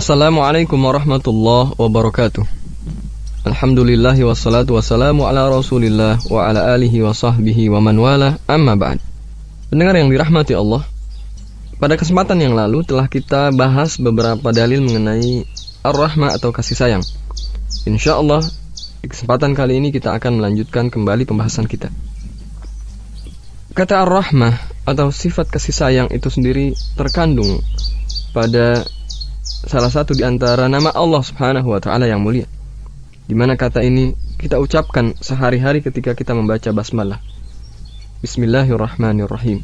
Assalamualaikum warahmatullahi wabarakatuh. Alhamdulillahi wassalatu wassalamu ala rasulillah wa ala alihi wa sahbihi wa man wala, amma ba'd. Pendengar yang dirahmati Allah, pada kesempatan yang lalu telah kita bahas beberapa dalil mengenai ar-rahmah atau kasih sayang. InsyaAllah di kesempatan kali ini kita akan melanjutkan kembali pembahasan kita. Kata ar-rahmah atau sifat kasih sayang itu sendiri terkandung pada salah satu di antara nama Allah Subhanahu wa Ta'ala yang mulia, di mana kata ini kita ucapkan sehari-hari ketika kita membaca basmalah. Bismillahirrahmanirrahim.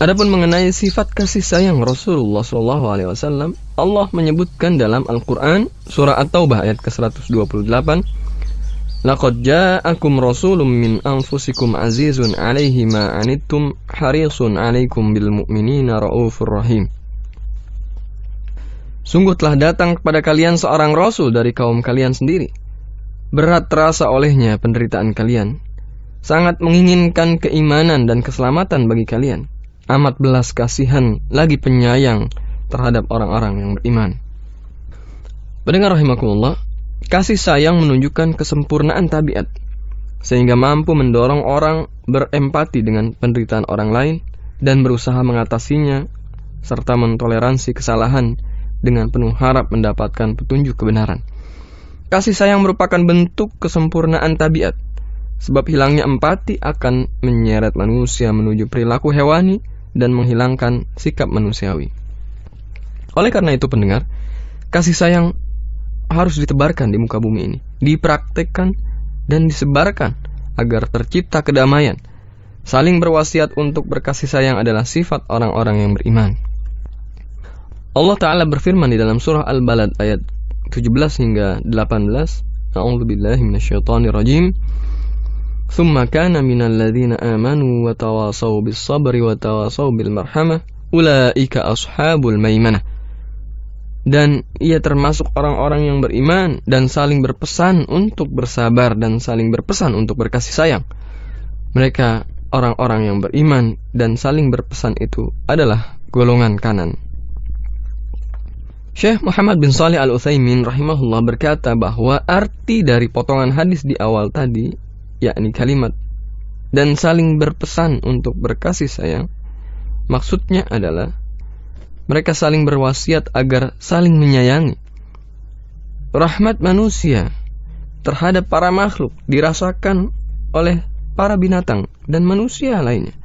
Adapun mengenai sifat kasih sayang Rasulullah SAW, Allah menyebutkan dalam Al-Quran surah At-Taubah ayat ke-128, Laqad ja'akum rasulun min anfusikum azizun 'alaihi ma 'anittum harisun 'alaikum bil mu'minina raufur rahim. Sungguh telah datang kepada kalian seorang rasul dari kaum kalian sendiri. Berat terasa olehnya penderitaan kalian. Sangat menginginkan keimanan dan keselamatan bagi kalian. Amat belas kasihan lagi penyayang terhadap orang-orang yang beriman. Pendengar rahimakumullah, kasih sayang menunjukkan kesempurnaan tabiat, sehingga mampu mendorong orang berempati dengan penderitaan orang lain dan berusaha mengatasinya, serta mentoleransi kesalahan dengan penuh harap mendapatkan petunjuk kebenaran. Kasih sayang merupakan bentuk kesempurnaan tabiat, sebab hilangnya empati akan menyeret manusia menuju perilaku hewani dan menghilangkan sikap manusiawi. Oleh karena itu pendengar, kasih sayang harus ditebarkan di muka bumi ini, dipraktekkan dan disebarkan agar tercipta kedamaian. Saling berwasiat untuk berkasih sayang adalah sifat orang-orang yang beriman. Allah Ta'ala berfirman di dalam surah Al-Balad ayat 17 hingga 18, A'udzubillahi minasyaitonirrajim. Tsumma kana minal ladzina amanu wa tawasaw bis sabri wa tawasaw bil marhamah ulaika ashabul maimanah. Dan ia termasuk orang-orang yang beriman dan saling berpesan untuk bersabar dan saling berpesan untuk berkasih sayang. Mereka orang-orang yang beriman dan saling berpesan itu adalah golongan kanan. Syekh Muhammad bin Shalih Al-Utsaimin rahimahullah berkata bahwa arti dari potongan hadis di awal tadi, yakni kalimat dan saling berpesan untuk berkasih sayang, maksudnya adalah mereka saling berwasiat agar saling menyayangi. Rahmat manusia terhadap para makhluk dirasakan oleh para binatang dan manusia lainnya.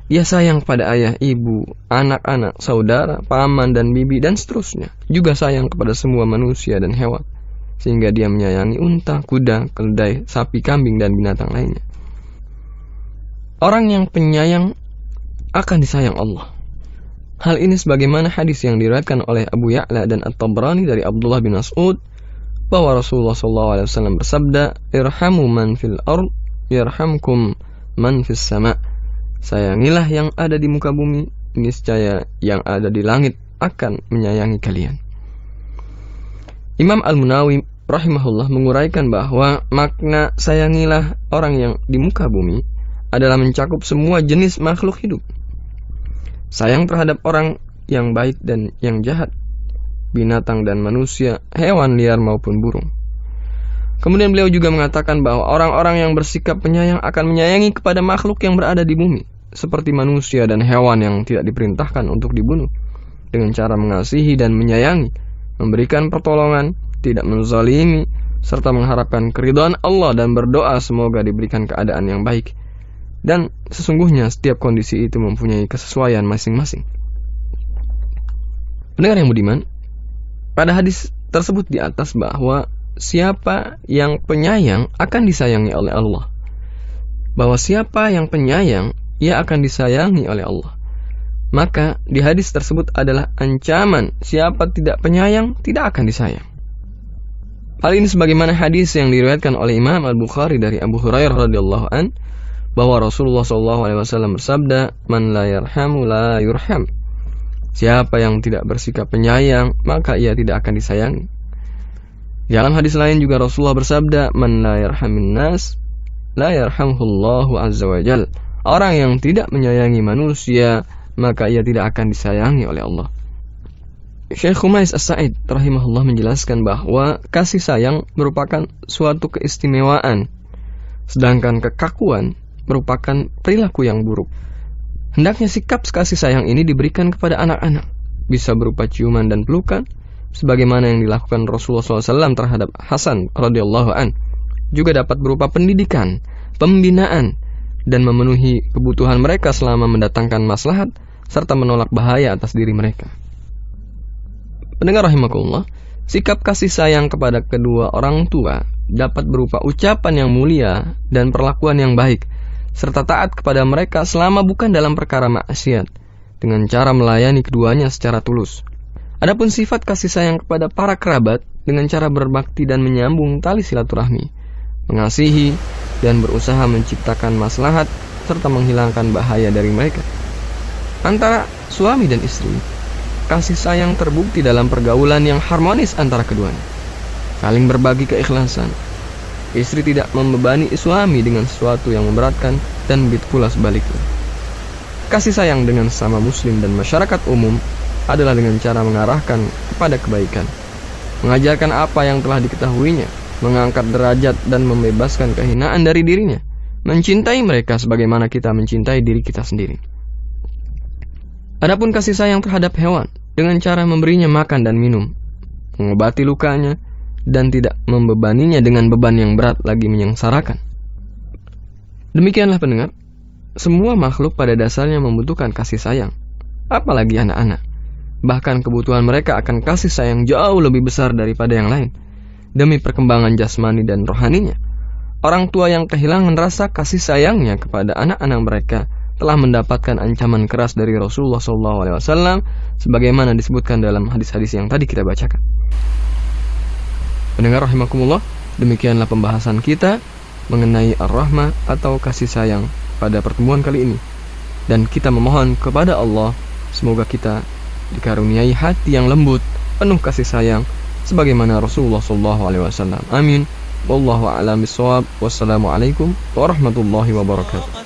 Ia sayang pada ayah, ibu, anak-anak, saudara, paman dan bibi dan seterusnya. Juga sayang kepada semua manusia dan hewan, sehingga dia menyayangi unta, kuda, keledai, sapi, kambing dan binatang lainnya. Orang yang penyayang akan disayang Allah. Hal ini sebagaimana hadis yang diriwayatkan oleh Abu Ya'la dan At-Tabrani dari Abdullah bin Mas'ud bahwa Rasulullah SAW bersabda, "Irhamu man fil ard, yarhamkum man fis sama." Sayangilah yang ada di muka bumi, niscaya yang ada di langit akan menyayangi kalian. Imam Al-Munawi rahimahullah menguraikan bahwa makna sayangilah orang yang di muka bumi adalah mencakup semua jenis makhluk hidup. Sayang terhadap orang yang baik dan yang jahat, binatang dan manusia, hewan liar maupun burung. Kemudian beliau juga mengatakan bahwa orang-orang yang bersikap penyayang akan menyayangi kepada makhluk yang berada di bumi, seperti manusia dan hewan yang tidak diperintahkan untuk dibunuh, dengan cara mengasihi dan menyayangi, memberikan pertolongan, tidak menzalimi, serta mengharapkan keridhaan Allah dan berdoa semoga diberikan keadaan yang baik. Dan sesungguhnya setiap kondisi itu mempunyai kesesuaian masing-masing. Pendengar yang budiman, pada hadis tersebut di atas bahwa siapa yang penyayang akan disayangi oleh Allah. Bahwa siapa yang penyayang, ia akan disayangi oleh Allah. Maka di hadis tersebut adalah ancaman siapa tidak penyayang tidak akan disayang. Hal ini sebagaimana hadis yang diriwayatkan oleh Imam Al-Bukhari dari Abu Hurairah radhiyallahu an bahwa Rasulullah SAW bersabda, "Man la yarhamu la yurham." Siapa yang tidak bersikap penyayang, maka ia tidak akan disayangi. Dalam hadis lain juga Rasulullah bersabda, "Man la yarhamin nas la yarhamhullahu azza wa jalla." Orang yang tidak menyayangi manusia, maka ia tidak akan disayangi oleh Allah. Syekh Khumais As-Sa'id rahimahullah menjelaskan bahwa kasih sayang merupakan suatu keistimewaan, sedangkan kekakuan merupakan perilaku yang buruk. Hendaknya sikap kasih sayang ini diberikan kepada anak-anak, bisa berupa ciuman dan pelukan, sebagaimana yang dilakukan Rasulullah SAW terhadap Hasan radhiyallahu an. Juga dapat berupa pendidikan, pembinaan, dan memenuhi kebutuhan mereka selama mendatangkan maslahat serta menolak bahaya atas diri mereka. Pendengar rahimakumullah, sikap kasih sayang kepada kedua orang tua dapat berupa ucapan yang mulia dan perlakuan yang baik, serta taat kepada mereka selama bukan dalam perkara maksiat, dengan cara melayani keduanya secara tulus. Adapun sifat kasih sayang kepada para kerabat dengan cara berbakti dan menyambung tali silaturahmi, mengasihi dan berusaha menciptakan maslahat serta menghilangkan bahaya dari mereka. Antara suami dan istri, kasih sayang terbukti dalam pergaulan yang harmonis antara keduanya, saling berbagi keikhlasan. Istri tidak membebani suami dengan sesuatu yang memberatkan, dan begitu pula sebaliknya. Kasih sayang dengan sesama muslim dan masyarakat umum adalah dengan cara mengarahkan kepada kebaikan, mengajarkan apa yang telah diketahuinya, mengangkat derajat dan membebaskan kehinaan dari dirinya, mencintai mereka sebagaimana kita mencintai diri kita sendiri. Adapun kasih sayang terhadap hewan dengan cara memberinya makan dan minum, mengobati lukanya, dan tidak membebaninya dengan beban yang berat lagi menyengsarakan. Demikianlah pendengar, semua makhluk pada dasarnya membutuhkan kasih sayang, apalagi anak-anak. Bahkan kebutuhan mereka akan kasih sayang jauh lebih besar daripada yang lain, demi perkembangan jasmani dan rohaninya. Orang tua yang kehilangan rasa kasih sayangnya kepada anak-anak mereka telah mendapatkan ancaman keras dari Rasulullah SAW, sebagaimana disebutkan dalam hadis-hadis yang tadi kita bacakan. Pendengar rahimakumullah, demikianlah pembahasan kita mengenai ar-rahmah atau kasih sayang pada pertemuan kali ini. Dan kita memohon kepada Allah, semoga kita dikaruniai hati yang lembut, penuh kasih sayang, sebagaimana Rasulullah SAW. Amin. Wallahu a'lam bishawab. Wassalamualaikum warahmatullahi wabarakatuh.